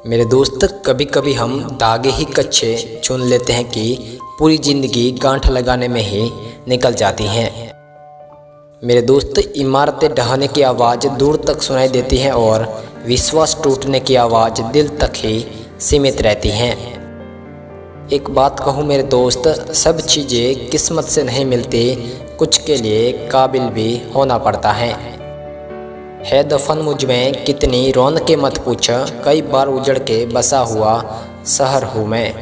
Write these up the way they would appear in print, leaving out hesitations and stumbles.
मेरे दोस्त, कभी कभी हम धागे ही कच्चे चुन लेते हैं कि पूरी ज़िंदगी गांठ लगाने में ही निकल जाती हैं। मेरे दोस्त, इमारतें ढहने की आवाज़ दूर तक सुनाई देती है और विश्वास टूटने की आवाज़ दिल तक ही सीमित रहती हैं। एक बात कहूँ मेरे दोस्त, सब चीज़ें किस्मत से नहीं मिलती, कुछ के लिए काबिल भी होना पड़ता है दफन मुझ में कितनी रौनकें मत पूछ, कई बार उजड़ के बसा हुआ शहर हूँ मैं।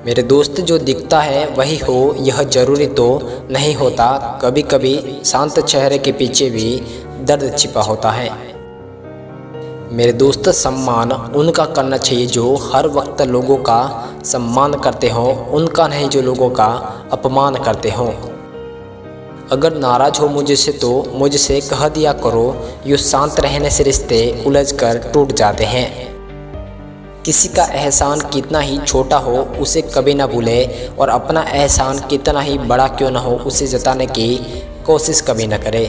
मेरे दोस्त, जो दिखता है वही हो यह ज़रूरी तो नहीं होता, कभी कभी शांत चेहरे के पीछे भी दर्द छिपा होता है। मेरे दोस्त, सम्मान उनका करना चाहिए जो हर वक्त लोगों का सम्मान करते हों, उनका नहीं जो लोगों का अपमान करते हों। अगर नाराज़ हो मुझसे तो मुझसे कह दिया करो, यूँ शांत रहने से रिश्ते उलझ कर टूट जाते हैं। किसी का एहसान कितना ही छोटा हो उसे कभी ना भूले, और अपना एहसान कितना ही बड़ा क्यों ना हो उसे जताने की कोशिश कभी ना करे।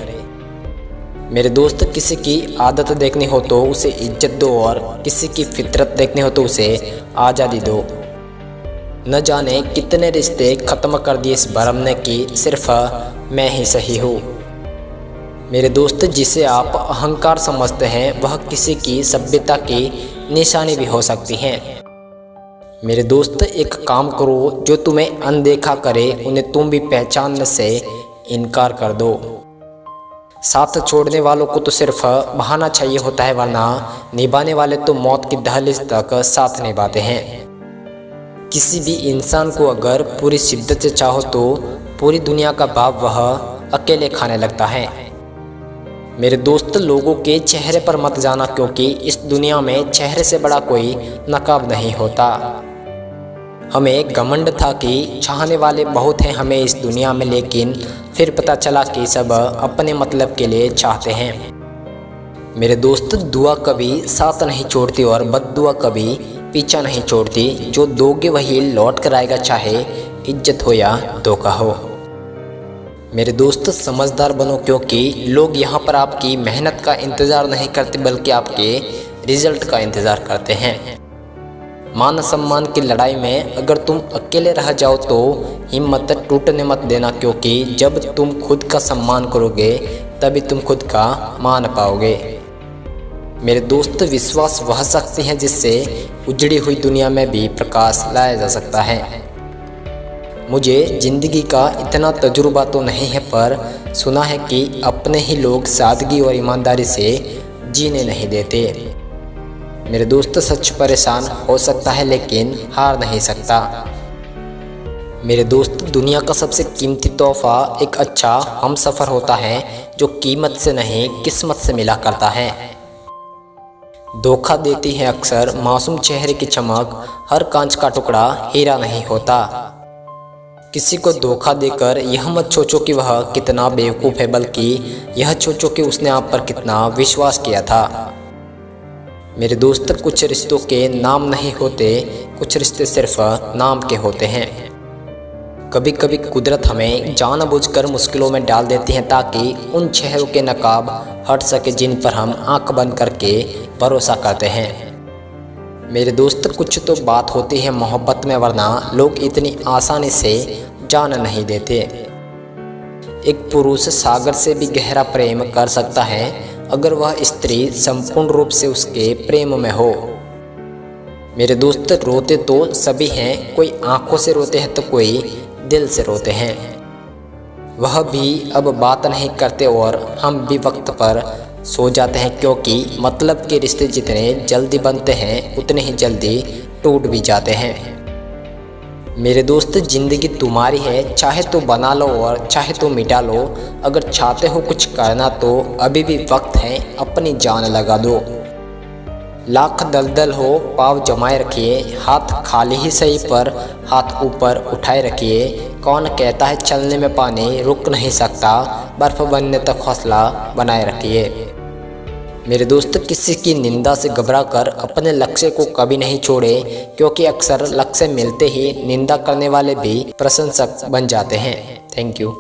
मेरे दोस्त, किसी की आदत देखनी हो तो उसे इज्जत दो, और किसी की फितरत देखनी हो तो उसे आज़ादी दो। न जाने कितने रिश्ते ख़त्म कर दिए इस भरम ने कि सिर्फ मैं ही सही हूँ। मेरे दोस्त, जिसे आप अहंकार समझते हैं वह किसी की सभ्यता की निशानी भी हो सकती है। मेरे दोस्त, एक काम करो, जो तुम्हें अनदेखा करे उन्हें तुम भी पहचानने से इनकार कर दो। साथ छोड़ने वालों को तो सिर्फ बहाना चाहिए होता है, वरना निभाने वाले तो मौत की दहलीज तक साथ निभाते हैं। किसी भी इंसान को अगर पूरी शिद्दत से चाहो तो पूरी दुनिया का भाव वह अकेले खाने लगता है। मेरे दोस्त, लोगों के चेहरे पर मत जाना, क्योंकि इस दुनिया में चेहरे से बड़ा कोई नकाब नहीं होता। हमें घमंड था कि चाहने वाले बहुत हैं हमें इस दुनिया में, लेकिन फिर पता चला कि सब अपने मतलब के लिए चाहते हैं। मेरे दोस्त, दुआ कभी साथ नहीं छोड़ती और बद्दुआ कभी पीछा नहीं छोड़ती। जो दोगे वही लौट कर आएगा, चाहे इज्जत हो या धोखा हो। मेरे दोस्त, समझदार बनो, क्योंकि लोग यहाँ पर आपकी मेहनत का इंतज़ार नहीं करते बल्कि आपके रिजल्ट का इंतज़ार करते हैं। मान सम्मान की लड़ाई में अगर तुम अकेले रह जाओ तो हिम्मत टूटने मत देना, क्योंकि जब तुम खुद का सम्मान करोगे तभी तुम खुद का मान पाओगे। मेरे दोस्त, विश्वास वह शक्ति है जिससे उजड़ी हुई दुनिया में भी प्रकाश लाया जा सकता है। मुझे ज़िंदगी का इतना तजुर्बा तो नहीं है, पर सुना है कि अपने ही लोग सादगी और ईमानदारी से जीने नहीं देते। मेरे दोस्त, सच परेशान हो सकता है लेकिन हार नहीं सकता। मेरे दोस्त, दुनिया का सबसे कीमती तोहफा एक अच्छा हमसफ़र होता है जो कीमत से नहीं किस्मत से मिला करता है। धोखा देती है अक्सर मासूम चेहरे की चमक, हर कांच का टुकड़ा हीरा नहीं होता। किसी को धोखा देकर यह मत सोचो कि वह कितना बेवकूफ़ है, बल्कि यह सोचो कि उसने आप पर कितना विश्वास किया था। मेरे दोस्त, कुछ रिश्तों के नाम नहीं होते, कुछ रिश्ते सिर्फ नाम के होते हैं। कभी कभी कुदरत हमें जानबूझकर मुश्किलों में डाल देती है ताकि उन चेहरों के नकाब हट सके जिन पर हम आंख बंद करके भरोसा करते हैं। मेरे दोस्त, कुछ तो बात होती है मोहब्बत में, वरना लोग इतनी आसानी से जान नहीं देते। एक पुरुष सागर से भी गहरा प्रेम कर सकता है अगर वह स्त्री संपूर्ण रूप से उसके प्रेम में हो। मेरे दोस्त, रोते तो सभी हैं, कोई आंखों से रोते हैं तो कोई दिल से रोते हैं। वह भी अब बात नहीं करते और हम भी वक्त पर सो जाते हैं, क्योंकि मतलब के रिश्ते जितने जल्दी बनते हैं उतने ही जल्दी टूट भी जाते हैं। मेरे दोस्त, ज़िंदगी तुम्हारी है, चाहे तो बना लो और चाहे तो मिटा लो। अगर चाहते हो कुछ करना तो अभी भी वक्त है, अपनी जान लगा दो। लाख दलदल हो पाँव जमाए रखिए, हाथ खाली ही सही पर हाथ ऊपर उठाए रखिए। कौन कहता है चलने में पानी रुक नहीं सकता, बर्फ़ बनने तक हौसला बनाए रखिए। मेरे दोस्त, किसी की निंदा से घबराकर अपने लक्ष्य को कभी नहीं छोड़े, क्योंकि अक्सर लक्ष्य मिलते ही निंदा करने वाले भी प्रशंसक बन जाते हैं। Thank you.